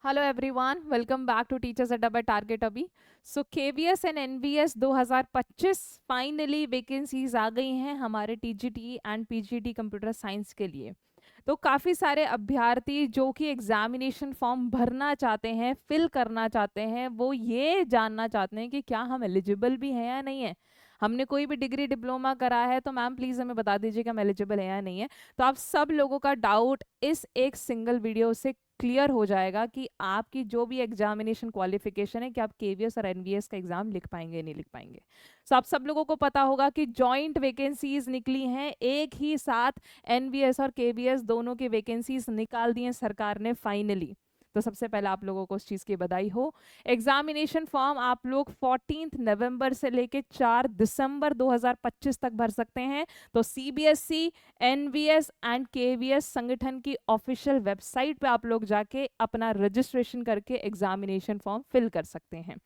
Hello everyone, welcome back to teachers Adda by target अभी। So KVS and NVS 2025 finally vacancies आ गई हैं हमारे TGT and PGT computer science के लिए। तो काफ़ी सारे अभ्यर्थी जो कि एग्जामिनेशन फॉर्म भरना चाहते हैं, फिल करना चाहते हैं, वो ये जानना चाहते हैं कि क्या हम एलिजिबल भी हैं या नहीं है। हमने कोई भी डिग्री डिप्लोमा करा है तो मैम प्लीज़ हमें बता दीजिए कि हम एलिजिबल हैं या नहीं है। तो आप सब लोगों का डाउट इस एक सिंगल वीडियो से क्लियर हो जाएगा कि आपकी जो भी एग्जामिनेशन क्वालिफिकेशन है कि आप केवीएस और एनवीएस का एग्जाम लिख पाएंगे नहीं लिख पाएंगे। सो आप सब लोगों को पता होगा कि जॉइंट वैकेंसीज निकली हैं एक ही साथ। एनवीएस और केवीएस दोनों की वैकेंसीज निकाल दी हैं सरकार ने फाइनली। तो सबसे पहले आप लोगों को उस चीज़ की बधाई हो। एग्जामिनेशन फॉर्म आप लोग 14 नवंबर से लेके 4 दिसंबर 2025 तक भर सकते हैं। तो सीबीएसई, एनवीएस एंड केवीएस संगठन की ऑफिशियल वेबसाइट पे आप लोग जाके अपना रजिस्ट्रेशन करके एग्जामिनेशन फॉर्म फिल कर सकते हैं।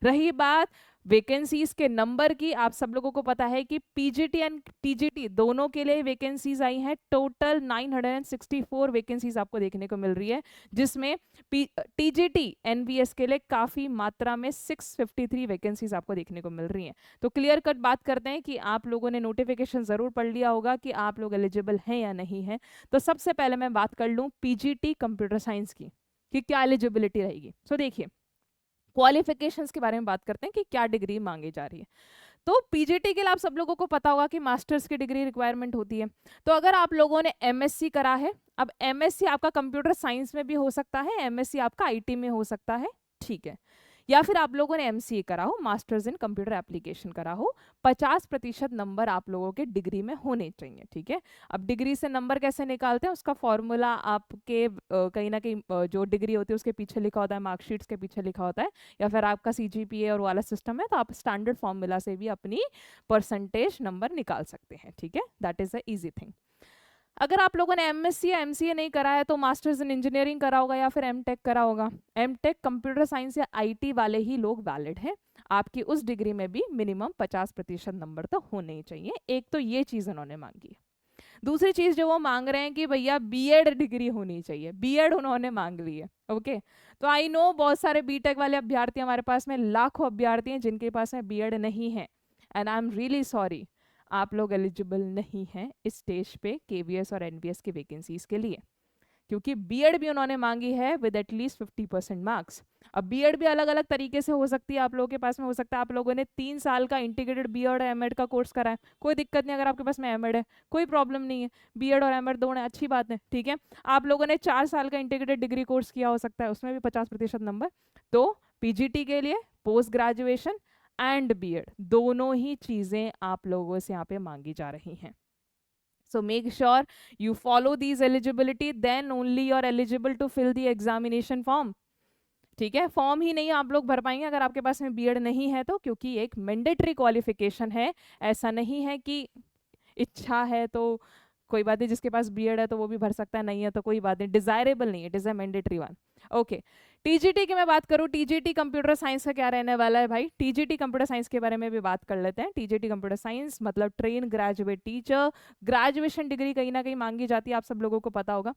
रही बात वैकेंसीज के नंबर की, आप सब लोगों को पता है कि पीजीटी एंड टीजीटी दोनों के लिए वैकेंसीज आई हैं। टोटल 964 वैकेंसीज आपको देखने को मिल रही है, जिसमें टीजीटी एनवीएस के लिए काफ़ी मात्रा में 653 वैकेंसीज आपको देखने को मिल रही हैं। तो क्लियर कट बात करते हैं कि आप लोगों ने नोटिफिकेशन ज़रूर पढ़ लिया होगा कि आप लोग एलिजिबल हैं या नहीं हैं। तो सबसे पहले मैं बात कर लूँ पीजीटी कंप्यूटर साइंस की कि क्या एलिजिबिलिटी रहेगी। सो देखिए, क्वालिफिकेशंस के बारे में बात करते हैं कि क्या डिग्री मांगी जा रही है। तो पीजीटी के लिए आप सब लोगों को पता होगा कि मास्टर्स की डिग्री रिक्वायरमेंट होती है। तो अगर आप लोगों ने एमएससी करा है, अब एमएससी आपका कंप्यूटर साइंस में भी हो सकता है, एमएससी आपका आईटी में हो सकता है, ठीक है। या फिर आप लोगों ने एमसीए करा हो, मास्टर्स इन कंप्यूटर एप्लीकेशन करा हो, 50% नंबर आप लोगों के डिग्री में होने चाहिए, ठीक है। अब डिग्री से नंबर कैसे निकालते हैं, उसका फॉर्मूला आपके कहीं ना कहीं जो डिग्री होती है उसके पीछे लिखा होता है, मार्कशीट्स के पीछे लिखा होता है, या फिर आपका सीजीपीए और वाला सिस्टम है तो आप स्टैंडर्ड फॉर्मूला से भी अपनी परसेंटेज नंबर निकाल सकते हैं, ठीक है। That is a easy thing. अगर आप लोगों ने एमएससी या एमसीए नहीं करा है तो मास्टर्स इन इंजीनियरिंग करा होगा या फिर एमटेक करा होगा। एमटेक कंप्यूटर साइंस या आईटी वाले ही लोग वैलिड हैं। आपकी उस डिग्री में भी मिनिमम 50% नंबर तो होने ही चाहिए। एक तो ये चीज़ उन्होंने मांगी है। दूसरी चीज़ जो वो मांग रहे हैं कि भैया बीएड डिग्री होनी चाहिए, बीएड उन्होंने मांग ली है। ओके, तो आई नो बहुत सारे बीटेक वाले अभ्यर्थी हमारे पास में, लाखों अभ्यर्थी हैं जिनके पास में बीएड नहीं है, and I am really sorry, आप लोग एलिजिबल नहीं हैं इस स्टेज पे केवीएस और एनवीएस की वैकेंसीज के लिए, क्योंकि बीएड भी उन्होंने मांगी है विद एटलीस्ट 50% मार्क्स। अब बीएड भी अलग अलग तरीके से हो सकती है, आप लोगों के पास में हो सकता है आप लोगों ने 3 साल का इंटीग्रेटेड बीएड और एमएड का कोर्स करा है, कोई दिक्कत नहीं। अगर आपके पास में एमएड है कोई प्रॉब्लम नहीं है, बीएड और एमएड दोनों अच्छी बात है, ठीक है। आप लोगों ने 4 साल का इंटीग्रेटेड डिग्री कोर्स किया, हो सकता है उसमें भी 50% नंबर। तो पीजीटी के लिए पोस्ट ग्रेजुएशन एंड बीएड दोनों ही चीज़ें आप लोगों से यहाँ पे मांगी जा रही हैं। So make sure you follow these eligibility, then only you are eligible to fill the examination form. ठीक है, फॉर्म ही नहीं आप लोग भर पाएंगे अगर आपके पास में बीएड नहीं है तो, क्योंकि एक मैंडेटरी क्वालिफिकेशन है। ऐसा नहीं है कि इच्छा है तो कोई बात नहीं, जिसके पास बीएड है तो वो भी भर सकता है, नहीं है तो कोई बात नहीं, डिजायरेबल नहीं है, it is a mandatory one. Okay, TGT की मैं बात करूँ, टीजीटी कंप्यूटर साइंस का क्या रहने वाला है भाई। टीजीटी कंप्यूटर साइंस के बारे में भी बात कर लेते हैं। टीजीटी कंप्यूटर साइंस मतलब train graduate teacher, graduation degree कहीं ना कहीं मांगी जाती है, आप सब लोगों को पता होगा।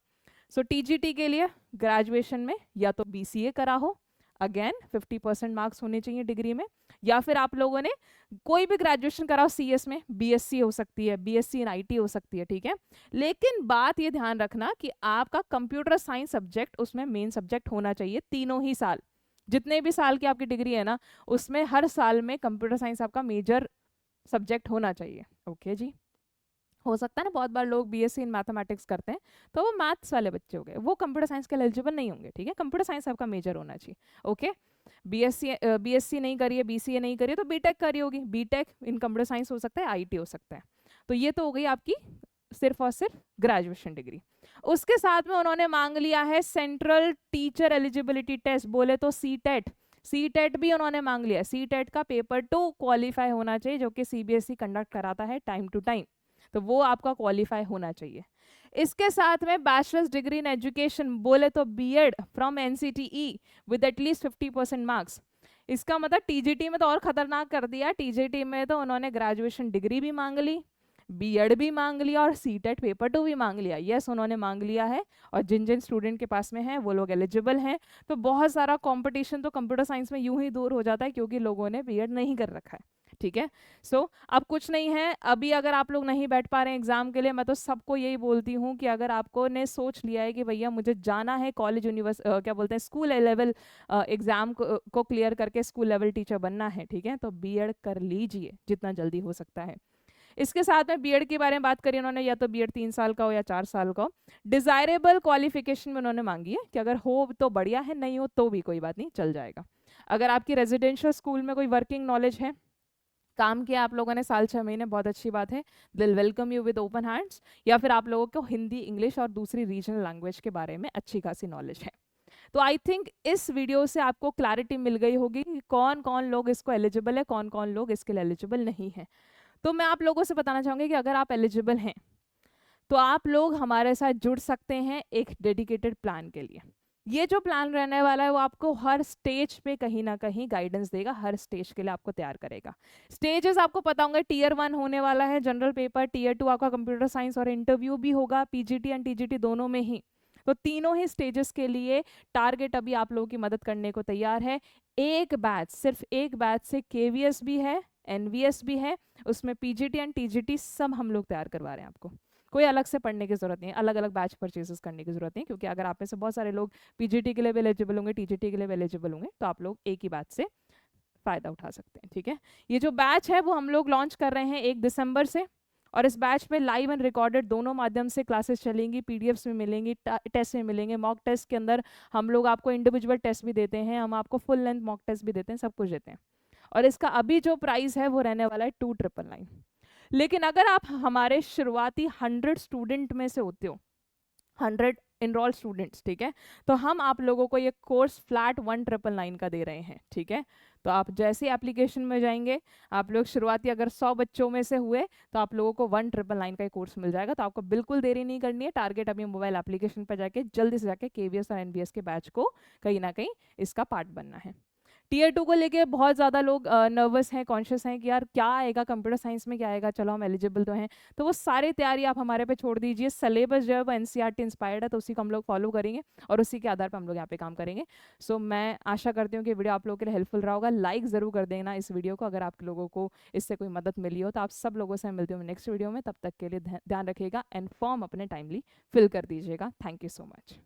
सो टीजीटी के लिए ग्रेजुएशन में या तो बीसीए करा हो, अगेन 50% मार्क्स होने चाहिए डिग्री में, या फिर आप लोगों ने कोई भी ग्रेजुएशन कराओ सीएस में, बीएससी हो सकती है, बीएससी इन आईटी हो सकती है, ठीक है। लेकिन बात ये ध्यान रखना कि आपका कंप्यूटर साइंस सब्जेक्ट उसमें मेन सब्जेक्ट होना चाहिए तीनों ही साल। जितने भी साल की आपकी डिग्री है ना, उसमें हर साल में कंप्यूटर साइंस आपका मेजर सब्जेक्ट होना चाहिए। ओके जी, हो सकता है ना बहुत बार लोग बीएससी इन मैथमेटिक्स करते हैं तो वो मैथ्स वाले बच्चे हो गए, वो कंप्यूटर साइंस के एलिजिबल नहीं होंगे, ठीक है। कंप्यूटर साइंस आपका मेजर होना चाहिए। ओके, बीएससी नहीं करिए, बीसीए नहीं करिए तो बीटेक करी होगी, बीटेक इन कंप्यूटर साइंस हो सकता है, आईटी हो सकता है। तो ये तो हो गई आपकी सिर्फ और सिर्फ ग्रेजुएशन डिग्री। उसके साथ में उन्होंने मांग लिया है सेंट्रल टीचर एलिजिबिलिटी टेस्ट, बोले तो सीटेट। सीटेट भी उन्होंने मांग लिया। सीटेट का पेपर 2 क्वालिफाई होना चाहिए, जो कि सीबीएसई कंडक्ट कराता है टाइम टू टाइम, तो वो आपका क्वालिफाई होना चाहिए। इसके साथ में बैचलर्स डिग्री इन एजुकेशन, बोले तो BEd from NCTE with at least 50% marks. इसका मतलब टीजीटी में तो और खतरनाक कर दिया, टीजीटी में तो उन्होंने ग्रेजुएशन डिग्री भी मांग ली, बीएड भी मांग लिया और सीटेट पेपर 2 भी मांग लिया। यस, उन्होंने मांग लिया है, और जिन जिन स्टूडेंट के पास में है वो लोग एलिजिबल हैं। तो बहुत सारा कंपटीशन तो कंप्यूटर साइंस में यूं ही दूर हो जाता है क्योंकि लोगों ने बीएड नहीं कर रखा है। ठीक है, सो अब कुछ नहीं है। अभी अगर आप लोग नहीं बैठ पा रहे हैं एग्जाम के लिए, मैं तो सबको यही बोलती हूँ कि अगर आपको ने सोच लिया है कि भैया मुझे जाना है कॉलेज क्या बोलते हैं स्कूल लेवल एग्जाम को क्लियर करके स्कूल लेवल टीचर बनना है, ठीक है, तो बीएड कर लीजिए जितना जल्दी हो सकता है। इसके साथ में बीएड के बारे में बात करी उन्होंने, या तो बीएड 3 साल का हो या 4 साल का हो। डिजायरेबल क्वालिफिकेशन में उन्होंने मांगी है कि अगर हो तो बढ़िया है, नहीं हो तो भी कोई बात नहीं, चल जाएगा। अगर आपकी रेजिडेंशियल स्कूल में कोई वर्किंग नॉलेज है, काम किया आप लोगों ने साल 6 महीने, बहुत अच्छी बात है, दिल welcome you with open hands. या फिर आप लोगों को हिंदी, इंग्लिश और दूसरी रीजनल लैंग्वेज के बारे में अच्छी खासी नॉलेज है। तो आई थिंक इस वीडियो से आपको क्लैरिटी मिल गई होगी कि कौन कौन लोग इसको एलिजिबल है, कौन कौन लोग इसके लिए एलिजिबल नहीं है। तो मैं आप लोगों से बताना चाहूँगी कि अगर आप एलिजिबल हैं तो आप लोग हमारे साथ जुड़ सकते हैं एक डेडिकेटेड प्लान के लिए। ये जो प्लान रहने वाला है वो आपको हर स्टेज पे कहीं ना कहीं गाइडेंस देगा, हर स्टेज के लिए आपको तैयार करेगा। स्टेजेस आपको पता होंगे, टीयर 1 होने वाला है जनरल पेपर, टीयर 2 आपका कंप्यूटर साइंस और इंटरव्यू भी होगा पीजीटी एंड टीजीटी दोनों में ही। तो तीनों ही स्टेजेस के लिए टारगेट अभी आप लोगों की मदद करने को तैयार है। एक बैच, सिर्फ एक बैच से केवीएस भी है, एनवीएस भी है, उसमें पीजीटी एंड टीजीटी सब हम लोग तैयार करवा रहे हैं आपको। कोई अलग से पढ़ने की जरूरत नहीं है, अलग अलग बैच परचेजेस करने की जरूरत नहीं, क्योंकि अगर आप में से बहुत सारे लोग पीजीटी के लिए भी एलिजिबल होंगे, टीजीटी के लिए भी एलिजिबल होंगे, तो आप लोग एक ही बैच से फायदा उठा सकते हैं। ठीक है, ये जो बैच है वो हम लोग लॉन्च कर रहे हैं 1 दिसंबर से, और इस बैच में लाइव एंड रिकॉर्डेड दोनों माध्यम से क्लासेस चलेंगी, पीडीएफ्स में मिलेंगी, टेस्ट में मिलेंगे, मॉक टेस्ट के अंदर हम लोग आपको इंडिविजुअल टेस्ट भी देते हैं, हम आपको फुल लेंथ मॉक टेस्ट भी देते हैं, सब कुछ देते हैं। और इसका अभी जो प्राइस है वो रहने वाला है 2999। लेकिन अगर आप हमारे शुरुआती 100 स्टूडेंट में से होते हो, 100 इनरोल स्टूडेंट्स, ठीक है, तो हम आप लोगों को ये कोर्स फ्लैट 1999 का दे रहे हैं। ठीक है, तो आप जैसे एप्लीकेशन में जाएंगे, आप लोग शुरुआती अगर 100 बच्चों में से हुए तो आप लोगों को 1999 का कोर्स मिल जाएगा। तो आपको बिल्कुल देरी नहीं करनी है, टारगेट अभी मोबाइल एप्लीकेशन पर जाके जल्दी से जाके केवीएस और एनबीएस के बैच को कहीं ना कहीं इसका पार्ट बनना है। टीयर 2 को लेके बहुत ज़्यादा लोग नर्वस हैं, कॉन्शियस हैं कि यार क्या आएगा कंप्यूटर साइंस में, क्या आएगा, चलो हम एलिजिबल तो हैं। तो वो सारी तैयारी आप हमारे पे छोड़ दीजिए। सिलेबस जो है वो एनसीईआरटी इंस्पायर्ड है, तो उसी को हम लोग फॉलो करेंगे और उसी के आधार पर हम लोग यहाँ पे काम करेंगे। सो मैं आशा करती हूँ कि वीडियो आप लोगों के लिए हेल्पफुल रहा होगा। लाइक ज़रूर कर देना इस वीडियो को अगर आप लोगों को इससे कोई मदद मिली हो। तो आप सब लोगों से मिलती हूँ नेक्स्ट वीडियो में, तब तक के लिए ध्यान रखिएगा एंड फॉर्म अपने टाइमली फिल कर दीजिएगा। Thank you so much.